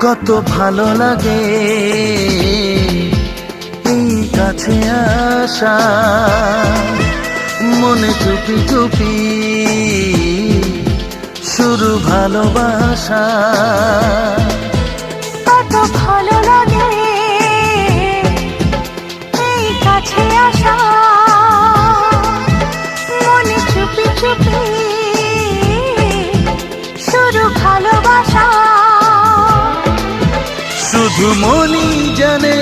কত ভালো লাগে এই কাছে আসা, মনে চুপি চুপি শুরু ভালোবাসা। কত ভালো লাগে এই কাছে আসা, মনে চুপি চুপি শুরু ভালোবাসা। শুধু মনই জানে